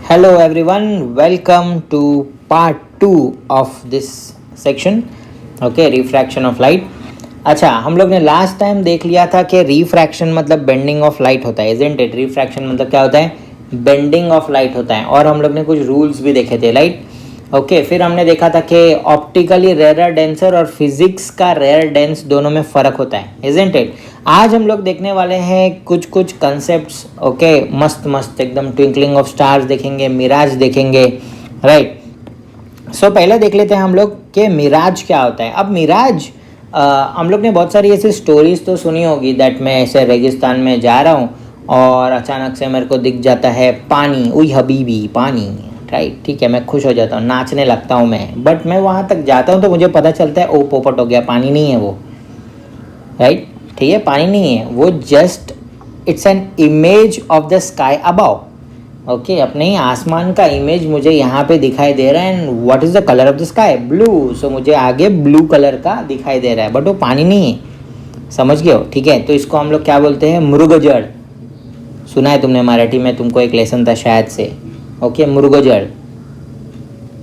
Hello everyone, welcome to part 2 of this section. Okay, refraction of light. अच्छा, हम लोग ने लास्ट टाइम देख लिया था कि रिफ्रैक्शन मतलब बेंडिंग ऑफ लाइट होता है, इजंट इट? रिफ्रैक्शन मतलब क्या होता है? बेंडिंग ऑफ लाइट होता है। और हम लोग ने कुछ रूल्स भी देखे थे, राइट? ओके, फिर हमने देखा था कि ऑप्टिकली रेयर डेंसर और फिजिक्स का रेयर डेंस दोनों में फ़र्क होता है, इजंट इट? आज हम लोग देखने वाले हैं कुछ कुछ कंसेप्ट्स। ओके, मस्त मस्त एकदम ट्विंकलिंग ऑफ स्टार्स देखेंगे, मिराज देखेंगे, राइट? सो पहले देख लेते हैं हम लोग कि मिराज क्या होता है। अब मिराज, हम लोग ने बहुत सारी ऐसी स्टोरीज तो सुनी होगी दैट मैं ऐसे रेगिस्तान में जा रहा हूँ और अचानक से मेरे को दिख जाता है पानी, उई हबीबी पानी, राइट? ठीक है, मैं खुश हो जाता हूँ, नाचने लगता हूँ मैं। बट मैं वहाँ तक जाता हूँ तो मुझे पता चलता है ओ पोपट हो गया, पानी नहीं है वो, राइट? ठीक है, पानी नहीं है वो, just it's an image of the sky about. Okay, अपने ही आसमान का इमेज मुझे यहाँ पे दिखाई दे रहा है। And what is the colour of the sky? Blue. So मुझे आगे ब्लू कलर का दिखाई दे रहा है, बट वो पानी नहीं है। समझ गए हो? ठीक है, तो इसको हम लोग क्या बोलते हैं? मृगजड़। सुना है तुमने मराठी में, तुमको एक लेसन था शायद से। ओके, मृगजड़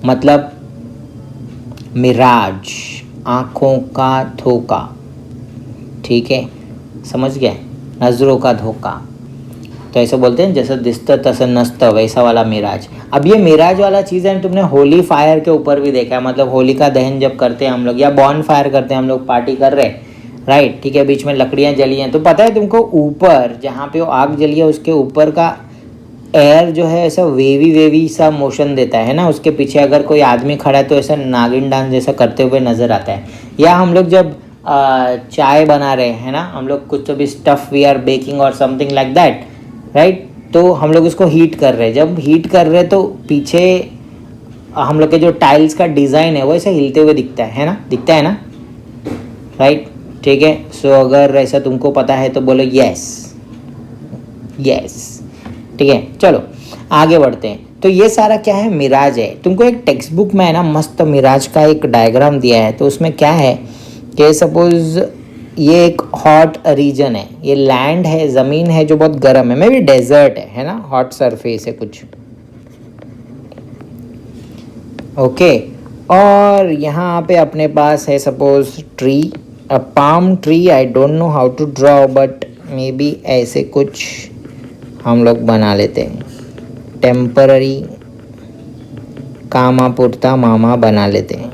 मतलब मिराज, आँखों का धोखा। ठीक है, समझ गए? नज़रों का धोखा। तो ऐसे बोलते हैं जैसा दिसतं तसं नसतं, वैसा वाला मिराज। अब ये मिराज वाला चीज़ है, तुमने होली फायर के ऊपर भी देखा है। मतलब होली का दहन जब करते हैं हम लोग, या बॉन फायर करते हैं हम लोग, पार्टी कर रहे, राइट? ठीक है, बीच में लकड़ियाँ जली हैं, तो पता है तुमको ऊपर जहाँ पे वो आग जली है उसके ऊपर का एयर जो है ऐसा वेवी वेवी सा मोशन देता है ना। उसके पीछे अगर कोई आदमी खड़ा है तो ऐसा नागिन डांस जैसा करते हुए नज़र आता है। या हम लोग जब चाय बना रहे हैं ना, हम लोग कुछ तो भी स्टफ़ वी आर बेकिंग और समथिंग लाइक दैट, राइट? तो हम लोग इसको हीट कर रहे हैं। जब हीट कर रहे हैं तो पीछे हम लोग के जो टाइल्स का डिज़ाइन है वो ऐसे हिलते हुए दिखता है ना? दिखता है ना, राइट? ठीक है, सो अगर ऐसा तुमको पता है तो बोलो यस यस। ठीक है, चलो आगे बढ़ते हैं। तो ये सारा क्या है? मिराज है। तुमको एक टेक्स्ट बुक में है ना मस्त मिराज का एक डायग्राम दिया है। तो उसमें क्या है कि सपोज ये एक हॉट रीजन है, ये लैंड है, ज़मीन है जो बहुत गर्म है, मे भी डेजर्ट है ना, हॉट सरफेस है कुछ। ओके, और यहाँ पे अपने पास है suppose tree, a palm tree. I don't know how to draw, but may be ऐसे कुछ हम लोग बना लेते हैं। टेम्पररी कामापुरता मामा बना लेते हैं।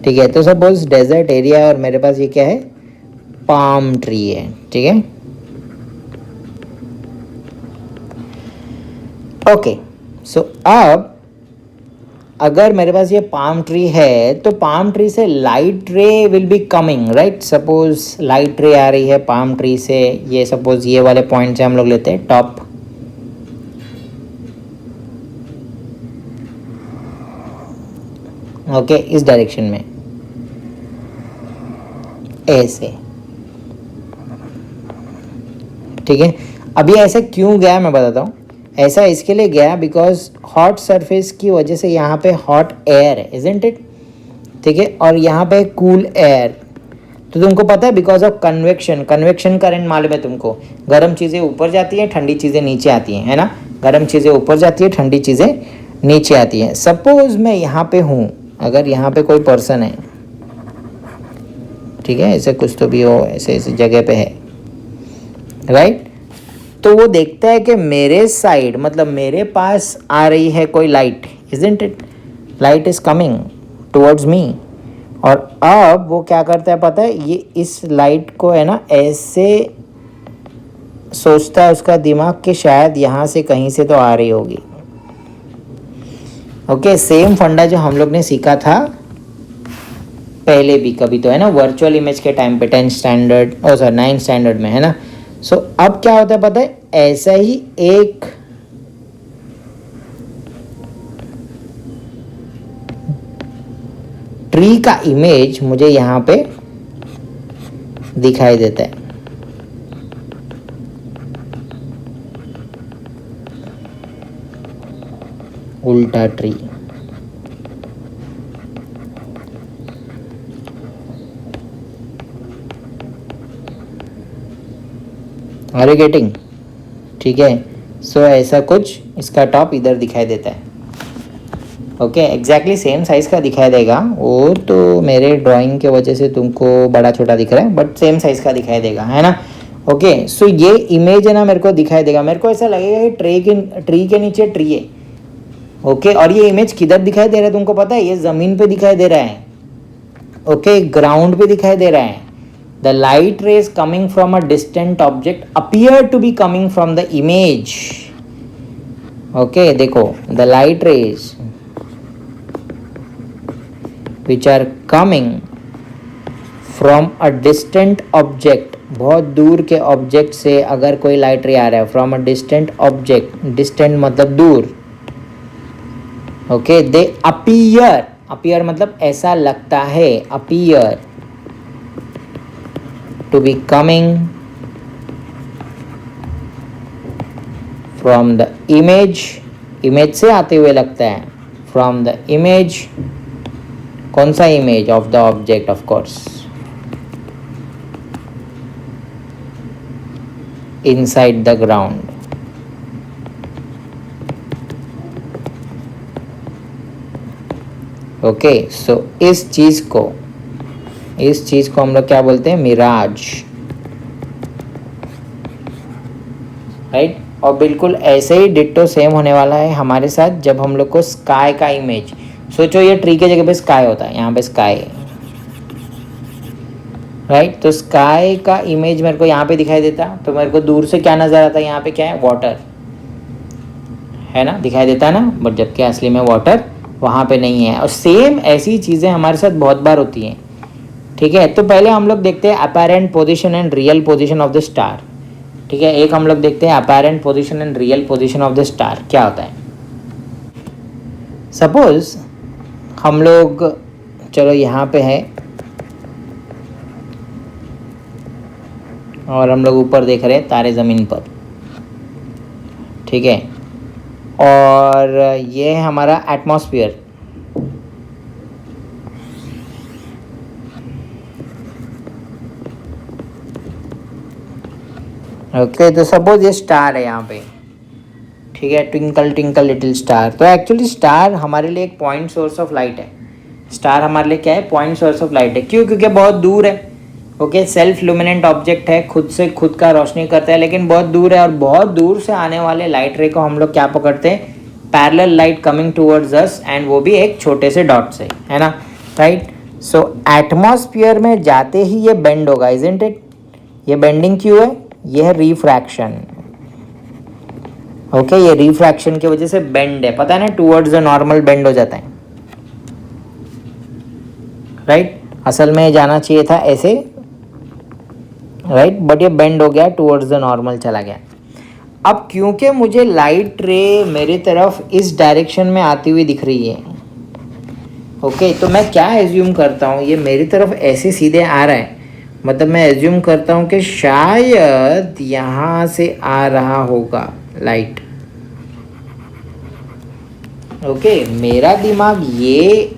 ठीक है, तो सपोज डेजर्ट एरिया है और मेरे पास ये क्या है? पाम ट्री है। ठीक है, ओके। सो अब अगर मेरे पास ये पाम ट्री है तो पाम ट्री से light ray will be coming, right? Suppose light ray आ रही है पाम ट्री से, ये सपोज ये वाले पॉइंट से हम लोग लेते हैं टॉप। ओके, इस डायरेक्शन में ऐसे। ठीक है, अभी ऐसे क्यों गया मैं बताता हूँ। ऐसा इसके लिए गया बिकॉज हॉट सरफेस की वजह से यहाँ पे हॉट एयर है, इजंट इट? ठीक है, और यहाँ पे कूल एयर। तो तुमको पता है because of convection, convection current मालूम है तुमको? गर्म चीज़ें ऊपर जाती हैं, ठंडी चीज़ें नीचे आती हैं, है ना? गर्म चीज़ें ऊपर जाती है, ठंडी चीज़ें नीचे आती हैं। सपोज मैं यहाँ पे हूँ, अगर यहाँ पे कोई पर्सन है, ठीक है, ऐसे कुछ तो भी हो, ऐसे ऐसे जगह पे है, राइट? तो वो देखता है कि मेरे साइड मतलब मेरे पास आ रही है कोई light, isn't it? Light is coming towards मी। और अब वो क्या करता है पता है? ये इस लाइट को है ना ऐसे सोचता है उसका दिमाग कि शायद यहाँ से कहीं से तो आ रही होगी। ओके, सेम फंडा जो हम लोग ने सीखा था पहले भी कभी तो, है ना, वर्चुअल इमेज के टाइम पे 10 स्टैंडर्ड ओ सर 9 स्टैंडर्ड में, है ना? सो अब क्या होता है पता है? ऐसा ही एक ट्री का इमेज मुझे यहाँ पे दिखाई देता है। उल्टा ट्री। Are you getting? ठीक है। सो ऐसा कुछ इसका टॉप इधर दिखाई देता है। ओके, एग्जैक्टली सेम साइज़ का दिखाई देगा। वो तो मेरे ड्राइंग के वजह से तुमको बड़ा छोटा दिख रहा है, बट सेम साइज़ का दिखाई देगा, है ना। ओके, सो ये इमेज है ना, मेरे को दिखाई देगा। मेरे को ऐसा लगेगा कि ट्री के नीचे ट्री है। ओके, और ये इमेज किधर दिखाई दे रहा है तुमको पता है? ये ज़मीन पे दिखाई दे रहा है। ओके, ग्राउंड पे दिखाई दे रहा है। The light rays coming from a distant object appear to be coming from the image. Okay, देखो, the light rays which are coming from a distant object, बहुत दूर के ऑब्जेक्ट से अगर कोई लाइट रे आ रहा है, from a distant object, distant मतलब दूर। ओके, दे अपीयर, अपीयर मतलब ऐसा लगता है, appear to be coming from the image, image से आते हुए लगता है, फ्रॉम द इमेज। कौन सा image? Of the object, of course, inside the ground. Okay, so इस चीज को हम लोग क्या बोलते हैं? Mirage, right. और बिल्कुल ऐसे ही डिट्टो सेम होने वाला है हमारे साथ जब हम लोग को स्काई का इमेज, सोचो ये ट्री के जगह पे स्काई होता है, यहाँ पे स्काई है, राइट। तो स्काई का इमेज मेरे को यहाँ पे दिखाई देता, तो मेरे को दूर से क्या नज़र आता है? यहाँ पे क्या है? वाटर है ना, दिखाई देता है ना, बट जबकि असली में वाटर वहाँ पे नहीं है। और सेम ऐसी चीज़ें हमारे साथ बहुत बार होती हैं, ठीक है। तो पहले हम लोग देखते हैं apparent position and real position of the star, ठीक है। एक हम लोग देखते हैं apparent position and real position of the star क्या होता है। सपोज हम लोग, चलो यहाँ पे है और हम लोग ऊपर देख रहे हैं तारे ज़मीन पर, ठीक है। और ये है हमारा एटमॉस्फेयर। ओके, तो सपोज ये स्टार है यहाँ पे, ठीक है, ट्विंकल ट्विंकल लिटिल स्टार। तो एक्चुअली स्टार हमारे लिए एक पॉइंट सोर्स ऑफ लाइट है। स्टार हमारे लिए क्या है? पॉइंट सोर्स ऑफ लाइट है। क्यों? क्योंकि बहुत दूर है। ओके, सेल्फ लुमिनेंट ऑब्जेक्ट है, खुद से खुद का रोशनी करता है, लेकिन बहुत दूर है। और बहुत दूर से आने वाले लाइट रे को हम लोग क्या पकड़ते हैं? Parallel light coming towards us, and वो भी एक छोटे से डॉट से, है ना, राइट। सो एटमॉस्फेयर में जाते ही ये बेंड होगा, इजंट इट? ये बेंडिंग क्यों है? ये है रिफ्रैक्शन। ओके, ये रिफ्रैक्शन की वजह से बेंड है, पता है ना, टूवर्ड्स द नॉर्मल बेंड हो जाता है, राइट। असल में जाना चाहिए था ऐसे, राइट, बट ये बेंड हो गया, टूवर्ड्स द नॉर्मल चला गया। अब क्योंकि मुझे लाइट रे मेरी तरफ इस डायरेक्शन में आती हुई दिख रही है, ओके, तो मैं क्या एज्यूम करता हूँ? ये मेरी तरफ ऐसे सीधे आ रहा है, मतलब मैं एज्यूम करता हूँ कि शायद यहाँ से आ रहा होगा लाइट। ओके, मेरा दिमाग ये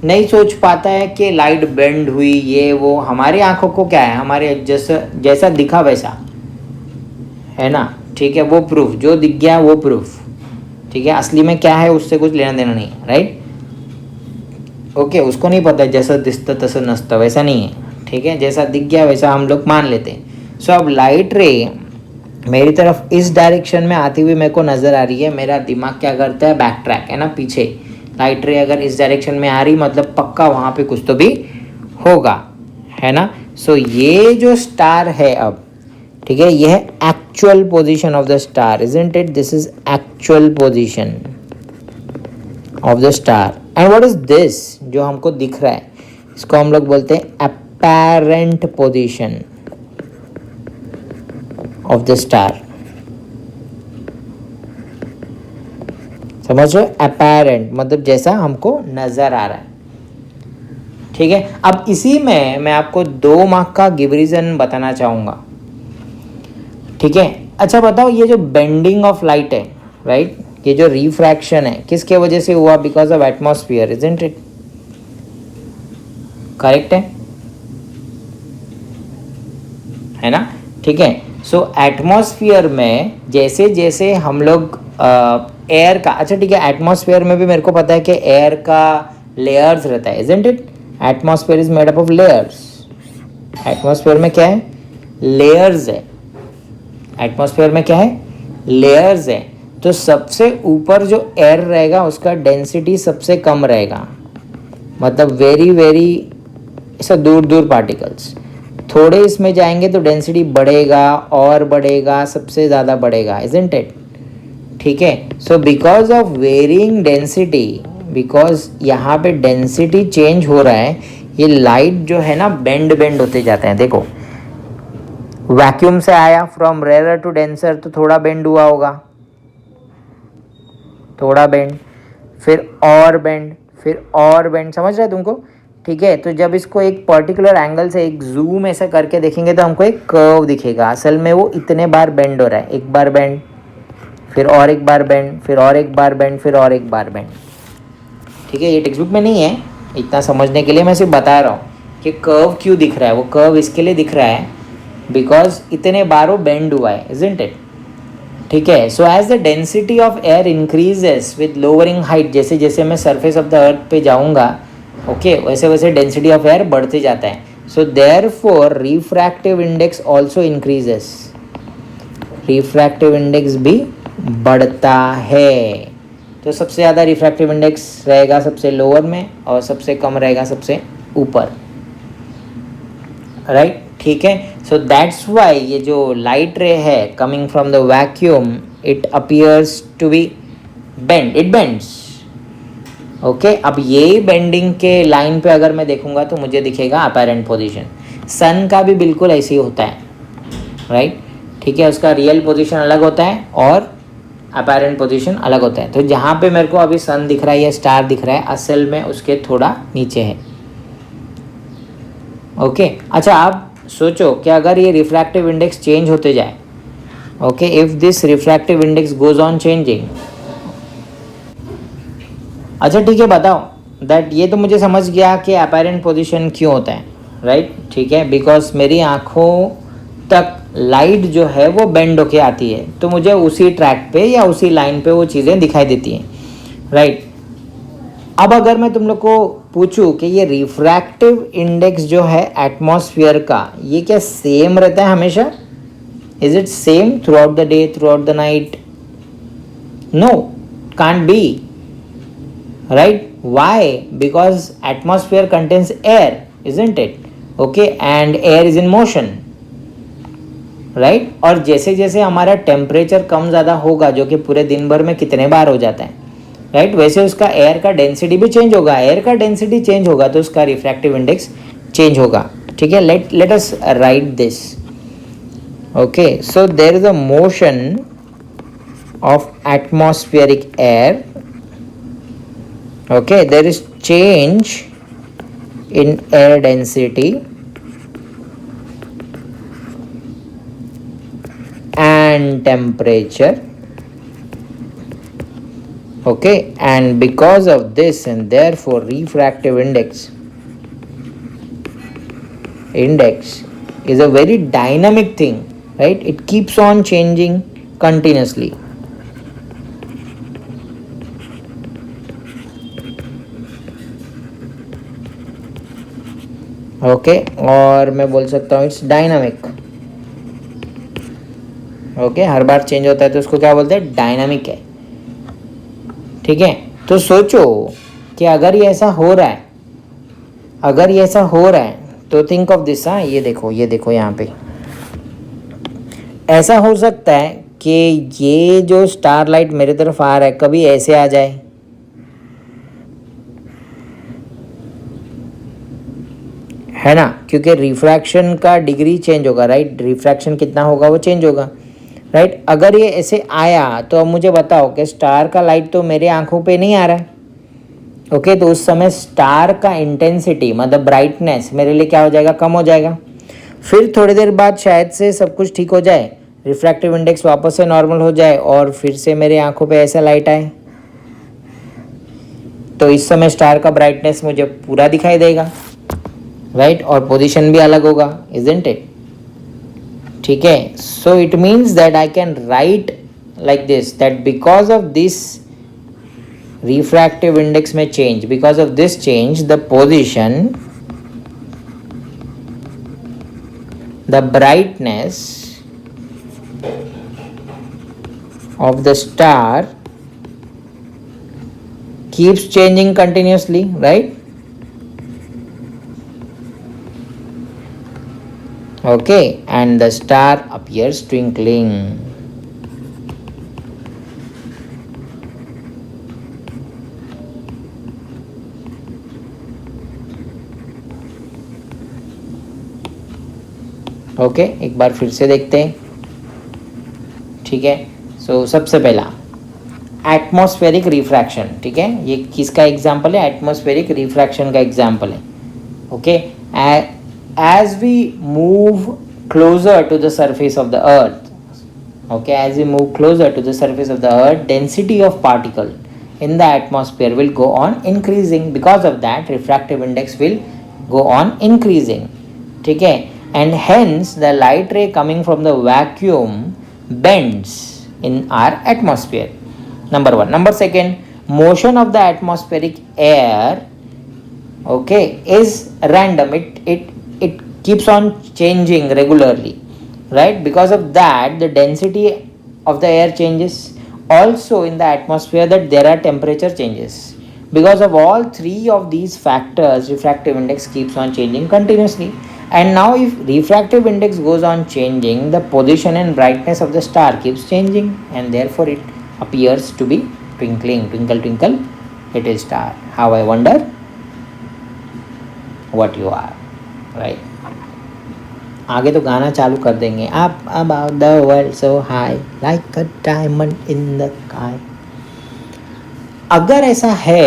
नहीं सोच पाता है कि लाइट बेंड हुई, ये वो। हमारी आंखों को क्या है? हमारे जैसा दिखा वैसा, है ना, ठीक है, वो प्रूफ, जो दिख गया वो प्रूफ, ठीक है। असली में क्या है उससे कुछ लेना देना नहीं, राइट। ओके, उसको नहीं पता जैसा दिसता तैसा नसता, वैसा नहीं है, ठीक है। जैसा दिख गया वैसा हम लोग मान लेते हैं। सो अब लाइट रे मेरी तरफ इस डायरेक्शन में आती हुई मेरे को नज़र आ रही है। मेरा दिमाग क्या करता है? बैक ट्रैक, है ना, पीछे। लाइट रे अगर इस डायरेक्शन में आ रही, मतलब पक्का वहाँ पे कुछ तो भी होगा, है ना। सो ये जो स्टार है अब, ठीक है, ये है actual position of the star, isn't it? This is actual position of the star. And what is this जो हमको दिख रहा है? इसको हम लोग बोलते हैं apparent position of the star. समझ रहे हो? अपैरेंट मतलब जैसा हमको नजर आ रहा है, ठीक है। अब इसी में मैं आपको 2 मार्क का गिव रीजन बताना चाहूंगा, ठीक है। अच्छा बताओ, ये जो बेंडिंग ऑफ लाइट है, राइट, ये जो रिफ्रैक्शन है किसके वजह से हुआ? Because of atmosphere, isn't it? Correct है ना, ठीक है। सो एटमॉस्फेयर में जैसे जैसे हम लोग एयर का, अच्छा ठीक है, एटमॉस्फेयर में भी मेरे को पता है कि एयर का लेयर्स रहता है, isn't it? Atmosphere is made up of layers. Atmosphere में क्या है? लेयर्स है। एटमॉस्फेयर में क्या है? लेयर्स है। तो सबसे ऊपर जो एयर रहेगा उसका डेंसिटी सबसे कम रहेगा, मतलब वेरी वेरी ऐसा दूर दूर पार्टिकल्स। थोड़े इसमें जाएंगे तो डेंसिटी बढ़ेगा और बढ़ेगा, सबसे ज़्यादा बढ़ेगा, इजंट इट? ठीक है। So because of varying density, because यहाँ पे डेंसिटी चेंज हो रहा है, ये लाइट जो है ना बेंड बेंड होते जाते हैं। देखो वैक्यूम से आया, फ्रॉम रेयर टू डेंसर, तो थोड़ा बेंड हुआ होगा, थोड़ा बेंड, फिर और बेंड, फिर और बेंड, समझ रहे तुमको? ठीक है। तो जब इसको एक पर्टिकुलर एंगल से एक जूम ऐसा करके देखेंगे तो हमको एक कर्व दिखेगा, असल में वो इतने बार बेंड हो रहा है, एक बार बेंड, फिर और एक बार बेंड, फिर और एक बार बेंड, फिर और एक बार बेंड। ठीक है, ये टेक्स्ट बुक में नहीं है, इतना समझने के लिए मैं सिर्फ बता रहा हूँ कि कर्व क्यों दिख रहा है। वो कर्व इसके लिए दिख रहा है बिकॉज इतने बार वो बेंड हुआ है, इजंट इट? ठीक है। So as the density of air increases with lowering height, जैसे जैसे मैं सरफेस ऑफ द अर्थ पे जाऊंगा, ओके, वैसे वैसे डेंसिटी ऑफ एयर बढ़ते जाता है। So therefore refractive index also increases, refractive index भी बढ़ता है। तो सबसे ज़्यादा रिफ्रैक्टिव इंडेक्स रहेगा सबसे लोअर में और सबसे कम रहेगा सबसे ऊपर, राइट? ठीक है। सो दैट्स वाई ये जो लाइट रे है coming from the vacuum, it appears to be bend, it bends. Okay, अब ये बेंडिंग के लाइन पे अगर मैं देखूंगा तो मुझे दिखेगा अपैरेंट पोजीशन। सन का भी बिल्कुल ऐसे ही होता है, राइट? ठीक है, उसका रियल पोजीशन अलग होता है और अपैरेंट पोजीशन अलग होता है। तो जहाँ पे मेरे को अभी सन दिख रहा है या स्टार दिख रहा है, असल में उसके थोड़ा नीचे है। ओके, अच्छा आप सोचो कि अगर ये रिफ्रैक्टिव इंडेक्स चेंज होते जाए, okay, if this refractive index goes on changing, अच्छा ठीक है, बताओ दैट, ये तो मुझे समझ गया कि अपैरेंट पोजीशन क्यों होता है, राइट? ठीक है, बिकॉज मेरी आँखों तक लाइट जो है वो बेंड होके आती है, तो मुझे उसी ट्रैक पे या उसी लाइन पे वो चीज़ें दिखाई देती हैं, राइट? अब अगर मैं तुम लोग को पूछूं कि ये रिफ्रैक्टिव इंडेक्स जो है एटमॉस्फेयर का, ये क्या सेम रहता है हमेशा? Is it same throughout the day, throughout the night? No, can't be, right? Why? Because atmosphere contains air, isn't it? Okay, and air is in motion, right? और जैसे जैसे हमारा टेम्परेचर कम ज़्यादा होगा, जो कि पूरे दिन भर में कितने बार हो जाता है, राइट, वैसे उसका एयर का डेंसिटी भी चेंज होगा। एयर का डेंसिटी चेंज होगा तो उसका रिफ्रैक्टिव इंडेक्स चेंज होगा। ठीक है, let us write this. Okay, so there is a motion of atmospheric air, okay, there is change in air density and temperature, okay, and because of this and therefore refractive index is a very dynamic thing, right? It keeps on changing continuously. okay, और मैं बोल सकता हूँ it's dynamic. Okay, her bar change होता है तो उसको क्या बोलते हैं? डायनामिक है। ठीक है, तो सोचो कि अगर ये ऐसा हो रहा है, अगर ये ऐसा हो रहा है तो थिंक ऑफ दिस। हाँ, ये देखो, ये देखो, यहाँ पे ऐसा हो सकता है कि ये जो स्टार लाइट मेरे तरफ आ रहा है कभी ऐसे आ जाए, है ना? क्योंकि रिफ्रैक्शन का डिग्री चेंज होगा, राइट? रिफ्रैक्शन कितना होगा वो चेंज होगा, राइट? अगर ये ऐसे आया तो अब मुझे बताओ कि स्टार का लाइट तो मेरे आंखों पे नहीं आ रहा है, ओके, तो उस समय स्टार का इंटेंसिटी मतलब ब्राइटनेस मेरे लिए क्या हो जाएगा? कम हो जाएगा। फिर थोड़ी देर बाद शायद से सब कुछ ठीक हो जाए, रिफ्रैक्टिव इंडेक्स वापस से नॉर्मल हो जाए और फिर से मेरे आंखों पे ऐसा लाइट आए, तो इस समय स्टार का ब्राइटनेस मुझे पूरा दिखाई देगा, राइट? और पोजीशन भी अलग होगा, इजंट इट? ठीक है. So it means that I can write like this, that because of this refractive index may change, because of this change the position, the brightness of the star keeps changing continuously, right? Okay, and the star appears twinkling. Okay, एक बार फिर से देखते हैं. ठीक है. सो सबसे पहला atmospheric refraction. ठीक है, ये किसका एग्जाम्पल है? एटमॉस्फेरिक रिफ्रैक्शन का एग्जाम्पल है. Okay, as we move closer to the surface of the earth, okay, as we move closer to the surface of the earth, density of particle in the atmosphere will go on increasing. Because of that refractive index will go on increasing. ठीक है, and hence the light ray coming from the vacuum bends in our atmosphere. Number one. Number second, motion of the atmospheric air, okay, is random. It keeps on changing regularly, right? Because of that the density of the air changes. Also in the atmosphere that there are temperature changes. Because of all three of these factors refractive index keeps on changing continuously. And now if refractive index goes on changing, the position and brightness of the star keeps changing, and therefore it appears to be twinkling. Twinkle twinkle little star, how I wonder what you are, right? आगे तो गाना चालू कर देंगे. Up above the world so high like a diamond in the sky. अगर ऐसा है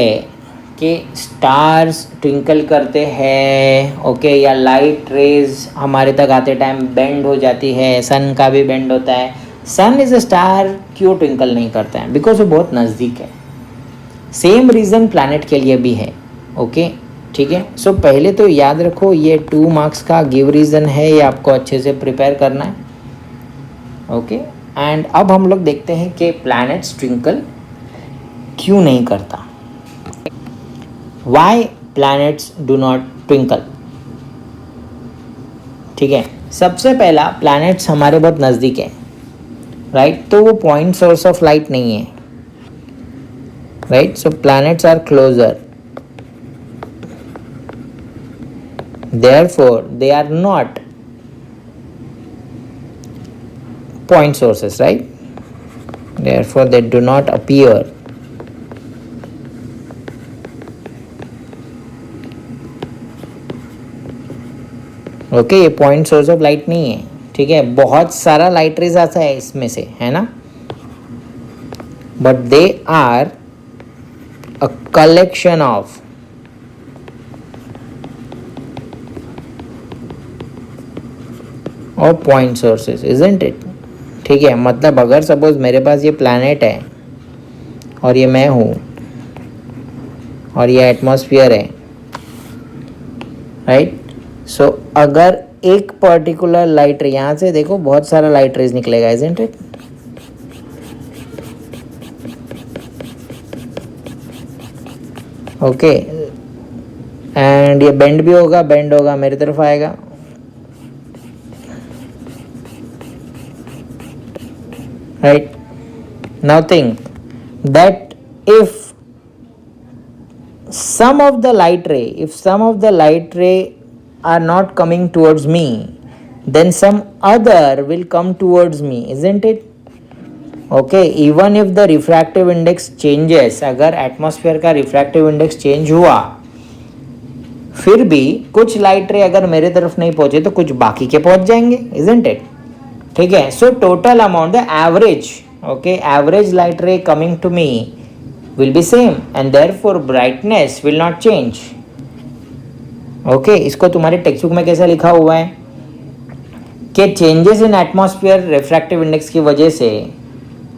कि स्टार्स ट्विंकल करते हैं, ओके, या लाइट रेज हमारे तक आते टाइम बेंड हो जाती है, सन का भी बेंड होता है, सन इज अ स्टार क्यों ट्विंकल नहीं करता है? बिकॉज वो बहुत नज़दीक है. सेम रीज़न प्लैनेट के लिए भी है. ओके, ठीक है. सो पहले तो याद रखो ये 2 मार्क्स का गिव रीज़न है, ये आपको अच्छे से प्रिपेयर करना है. ओके, एंड अब हम लोग देखते हैं कि प्लैनेट्स ट्विंकल क्यों नहीं करता. Why planets do not twinkle. ठीक है, सबसे पहला प्लैनेट्स हमारे बहुत नज़दीक है, राइट? तो वो पॉइंट सोर्स ऑफ लाइट नहीं है, right? So planets are closer, therefore they are not point sources, right? Therefore they do not appear. Okay, ये पॉइंट सोर्स ऑफ लाइट नहीं है. ठीक है, बहुत सारा लाइट रेज आता है इसमें से, है ना, but they are a collection of और पॉइंट सोर्सेस, इजंट इट? ठीक है, मतलब अगर सपोज मेरे पास ये प्लैनेट है और ये मैं हूँ और ये एटमॉस्फेयर है, राइट? सो अगर एक पर्टिकुलर लाइट रे, यहाँ से देखो बहुत सारा लाइट रेज निकलेगा, इजंट इट? ओके, एंड ये बेंड भी होगा, बेंड होगा मेरी तरफ आएगा. Right? Now think that if some of the light ray are not coming towards me, then some other will come towards me, isn't it? Okay, even if the refractive index changes, अगर atmosphere का refractive index change हुआ, फिर भी कुछ light रे अगर मेरे तरफ नहीं पहुंचे तो कुछ बाकी के पहुंच जाएंगे, isn't it? ठीक है, so total amount, the average, okay, average light ray coming to me will be same and therefore brightness will not change. Okay, इसको तुम्हारे टेक्स्ट बुक में कैसा लिखा हुआ है कि changes in atmosphere refractive index की वजह से,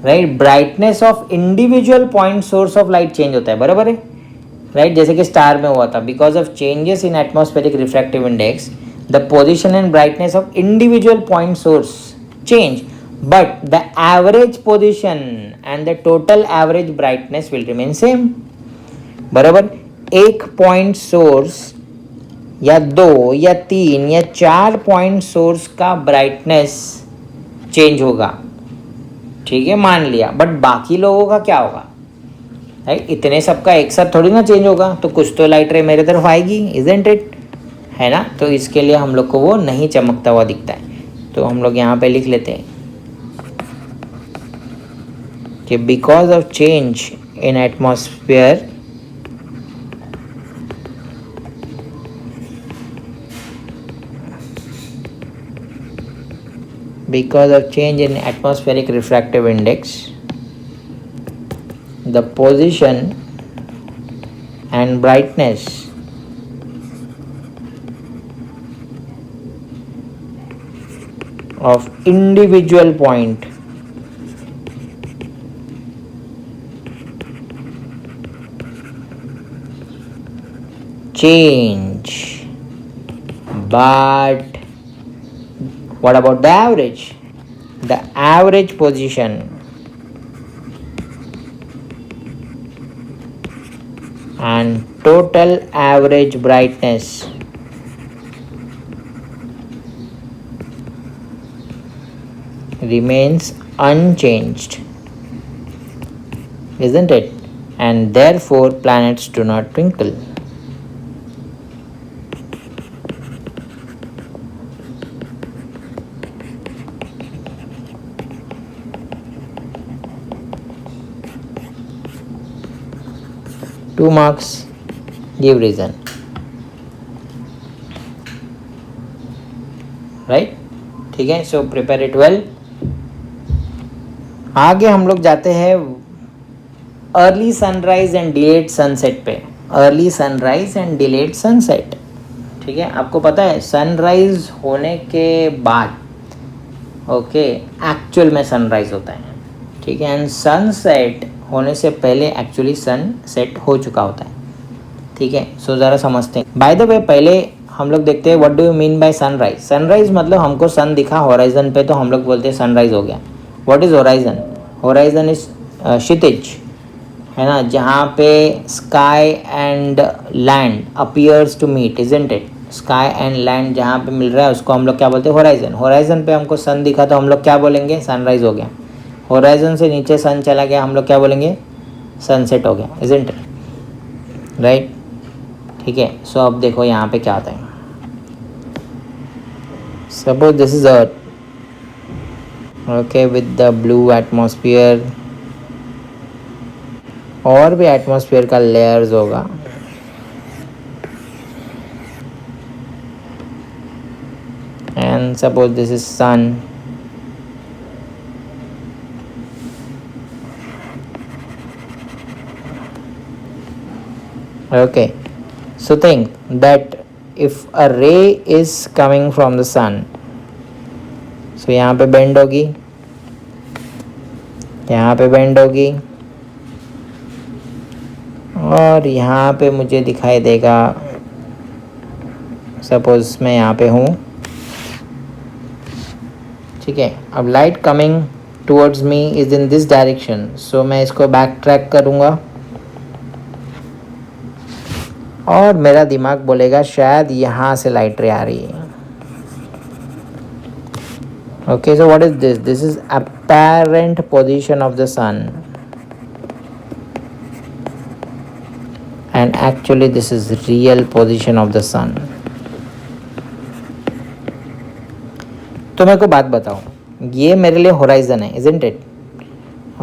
right, brightness of individual point source of light change होता है, बराबर है, राइट? जैसे कि स्टार में हुआ था, because of changes in atmospheric refractive index the position and brightness of individual point source change, but the average position and the total average brightness will remain same. बराबर, एक पॉइंट सोर्स या 2 या 3 या 4 point source का brightness change होगा, ठीक है, मान लिया, बट बाकी लोगों का क्या होगा, राइट? इतने सबका एक साथ थोड़ी ना चेंज होगा, तो कुछ तो लाइट रे मेरे तरफ आएगी, इजंट इट, है ना? तो इसके लिए हम लोग को वो नहीं चमकता हुआ दिखता है। तो हम लोग यहाँ पे लिख लेते हैं कि because of change in atmosphere because of change in atmospheric refractive index, the position and brightness of individual point change, but what about the average? The average position and total average brightness remains unchanged, isn't it? And therefore planets do not twinkle. Two marks, give reason, right? ठीक है, so prepare it well. आगे हम लोग जाते हैं early sunrise and delayed sunset पे। Early sunrise and delayed sunset, ठीक है, आपको पता है सनराइज होने के बाद ओके एक्चुअल में सनराइज होता है, ठीक है, एंड सनसेट होने से पहले एक्चुअली सन सेट हो चुका होता है, ठीक है। सो ज़रा समझते हैं। बाय द वे पहले हम लोग देखते हैं what do you mean by sunrise. Sunrise मतलब हमको सन दिखा हॉराइजन पे तो हम लोग बोलते हैं सनराइज हो गया। What is horizon? Horizon is क्षितिज, है ना, जहाँ पे sky and land appears to meet, isn't it? Sky and land जहाँ पे मिल रहा है उसको हम लोग क्या बोलते हैं? हॉराइजन। हॉराइजन पे हमको सन दिखा तो हम लोग क्या बोलेंगे? सनराइज हो गया। हॉराइजन से नीचे सन चला गया, हम लोग क्या बोलेंगे? सनसेट हो गया, इजंट इट? राइट, ठीक है। सो अब देखो यहाँ पे क्या आता है। Suppose this is earth, okay, with the blue atmosphere, और भी एटमॉस्फेयर का लेयर्स होगा, and suppose this is sun, okay, so think that if a ray is coming from the sun, so यहाँ पे बेंड होगी, यहाँ पे बेंड होगी, और यहाँ पे मुझे दिखाई देगा, सपोज मैं यहाँ पे हूँ, ठीक है। अब light coming towards me is in this direction, so मैं इसको बैक ट्रैक करूँगा और मेरा दिमाग बोलेगा शायद यहाँ से लाइट रे आ रही है। Okay, so what is this? This is apparent position of the sun, and actually this is real position of the sun. तो मेरे को बात बताओ, ये मेरे लिए होराइजन है, isn't it?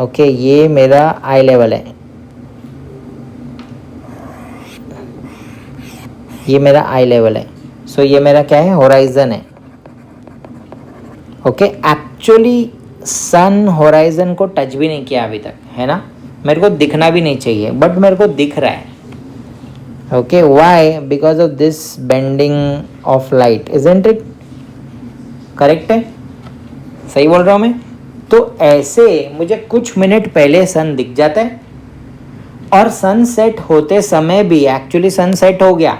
ओके, ये मेरा आई लेवल है, ये मेरा आई लेवल है, सो ये मेरा क्या है? होराइजन है। ओके, एक्चुअली सन होराइजन को टच भी नहीं किया अभी तक, है ना, मेरे को दिखना भी नहीं चाहिए, बट मेरे को दिख रहा है। Okay, why? Because of this bending of light, isn't it? Correct है, सही बोल रहा हूँ मैं? तो ऐसे मुझे कुछ मिनट पहले सन दिख जाता है, और सन सेट होते समय भी एक्चुअली सन सेट हो गया,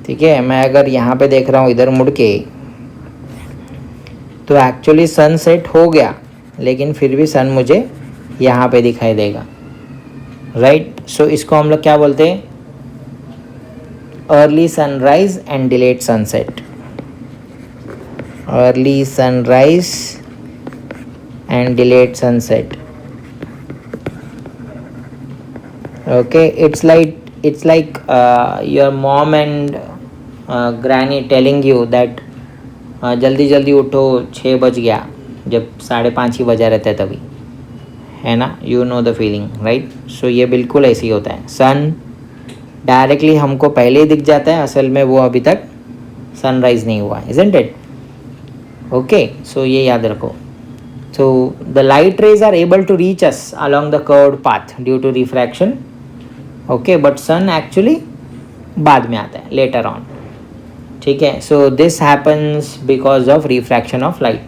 ठीक है। मैं अगर यहाँ पे देख रहा हूँ इधर मुड़ के, तो एक्चुअली सनसेट हो गया, लेकिन फिर भी सन मुझे यहाँ पे दिखाई देगा, राइट। सो इसको हम लोग क्या बोलते हैं, early sunrise and delayed sunset. Early sunrise and delayed sunset. Okay, it's like your mom and granny telling you that जल्दी जल्दी उठो, 6 बज गया, जब 5:30 ही बजा रहता है तभी, है ना। You know the feeling, right. So ये बिल्कुल ऐसे ही होता है। सन डायरेक्टली हमको पहले ही दिख जाता है, असल में वो अभी तक सनराइज नहीं हुआ, इजंट इट। ओके, सो ये याद रखो। So the light rays are able to reach us along the curved path due to refraction. Okay, but sun actually बाद में आता है, later on, ठीक है। So this happens because of refraction of light.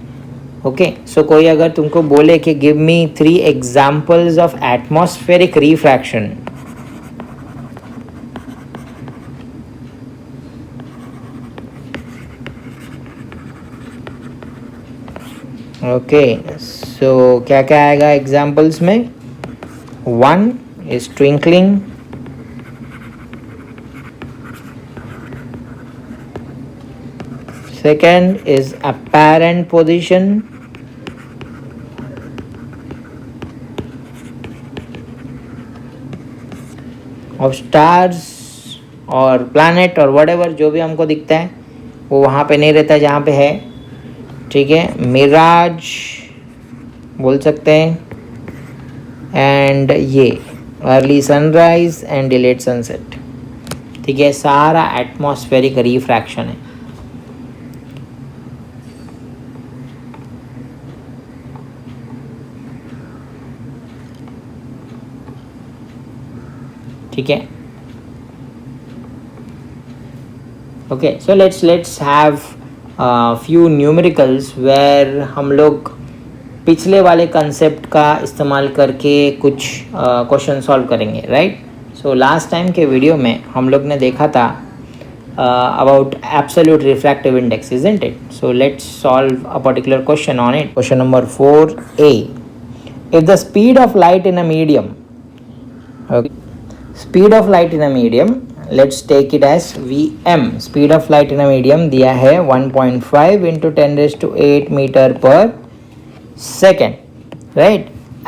Okay, so कोई अगर तुमको बोले कि give me 3 examples of atmospheric refraction, okay, so क्या क्या आएगा एग्जाम्पल्स में। 1 is twinkling, second is apparent position, of stars और planet और whatever जो भी हमको दिखता है वो वहाँ पे नहीं रहता जहाँ पे है, ठीक है। मिराज बोल सकते हैं, एंड ये early sunrise and delayed sunset, ठीक है। सारा एटमॉस्फेरिक रिफ्रैक्शन है, ठीक है। Okay, so let's have few numericals where हम लोग पिछले वाले कंसेप्ट का इस्तेमाल करके कुछ क्वेश्चन सॉल्व करेंगे, राइट। सो लास्ट टाइम के वीडियो में हम लोग ने देखा था about absolute refractive index, isn't it. So let's solve a particular question on it. Question number 4A, if the speed of light in a medium, speed of light in a medium, let's take it as Vm, speed of light in a medium दिया है 1.5 into 10 raised to 8 meter per second, right।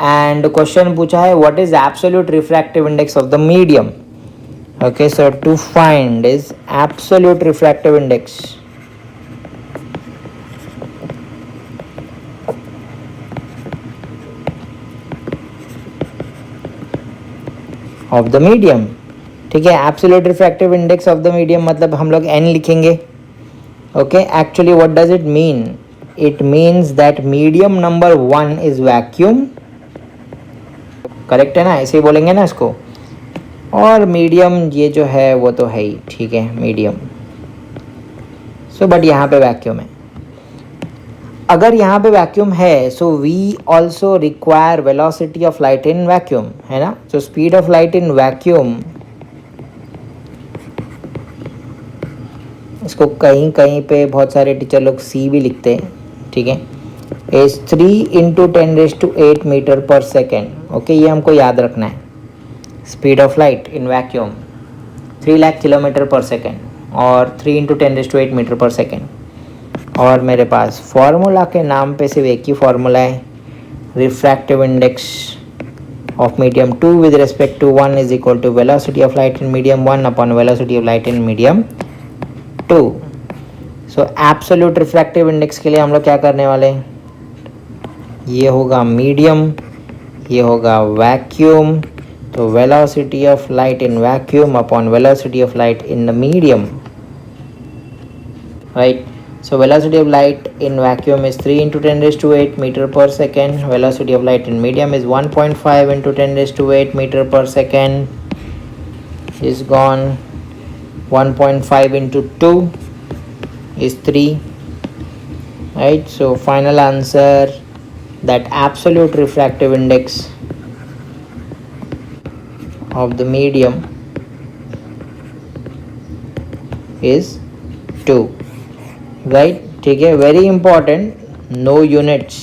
and question पूछा है what is absolute refractive index of the medium। okay, so to find is absolute refractive index of the medium, ठीक है। Absolute refractive index of the medium मतलब हम लोग n लिखेंगे, okay. Actually what does it mean, it means that medium number 1 is vacuum, correct है ना, ऐसे ही बोलेंगे ना इसको। और मीडियम ये जो है वो तो है ही, ठीक है, मीडियम। सो बट यहाँ पे वैक्यूम है। अगर यहाँ पे वैक्यूम है so we also require velocity of light in vacuum, है ना। So speed of light in vacuum, इसको कहीं कहीं पे बहुत सारे टीचर लोग C भी लिखते हैं, ठीक है। Is 3 into 10 raised to 8 metre per second, okay. ये हमको याद रखना है। Speed of light in vacuum 3 lakh kilometre per second और 3 into 10 raised to 8 metre per second. और मेरे पास फार्मूला के नाम पे सिर्फ एक ही फार्मूला है, refractive index of medium 2 with respect to 1 is equal to velocity of light in medium 1 upon velocity of light in medium 2। So absolute refractive index के लिए हम लोग क्या करने वाले हैं, ये होगा मीडियम, ये होगा वैक्यूम, तो velocity of light in vacuum upon velocity of light in the medium, right. So velocity of light in vacuum is 3 into 10 raised to 8 meter per second. Velocity of light in medium is 1.5 into 10 raised to 8 meter per second. Is gone. 1.5 into 2 is 3. Right. So final answer, that absolute refractive index of the medium is 2. Right, ठीक है। Very important, no units.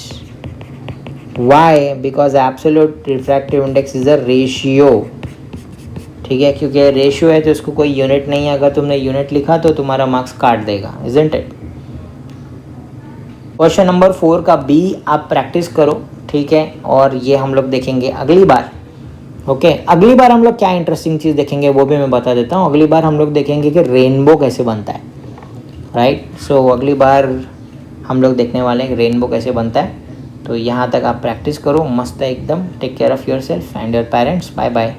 Why? Because absolute refractive index is a ratio. ठीक है, क्योंकि ratio है तो इसको कोई unit नहीं है. अगर तुमने यूनिट लिखा तो तुम्हारा मार्क्स काट देगा. Isn't it? क्वेश्चन नंबर 4 का बी आप प्रैक्टिस करो. ठीक है, और ये हम लोग देखेंगे अगली बार. ओके, अगली बार हम लोग क्या इंटरेस्टिंग चीज़ देखेंगे वो भी मैं बता देता हूँ. अगली बार हम लोग देखेंगे कि रेनबो कैसे बनता है. राइट, सो अगली बार हम लोग देखने वाले हैं रेनबो कैसे बनता है. तो यहाँ तक आप प्रैक्टिस करो. मस्त है एकदम. Take care of yourself and your parents. Bye bye.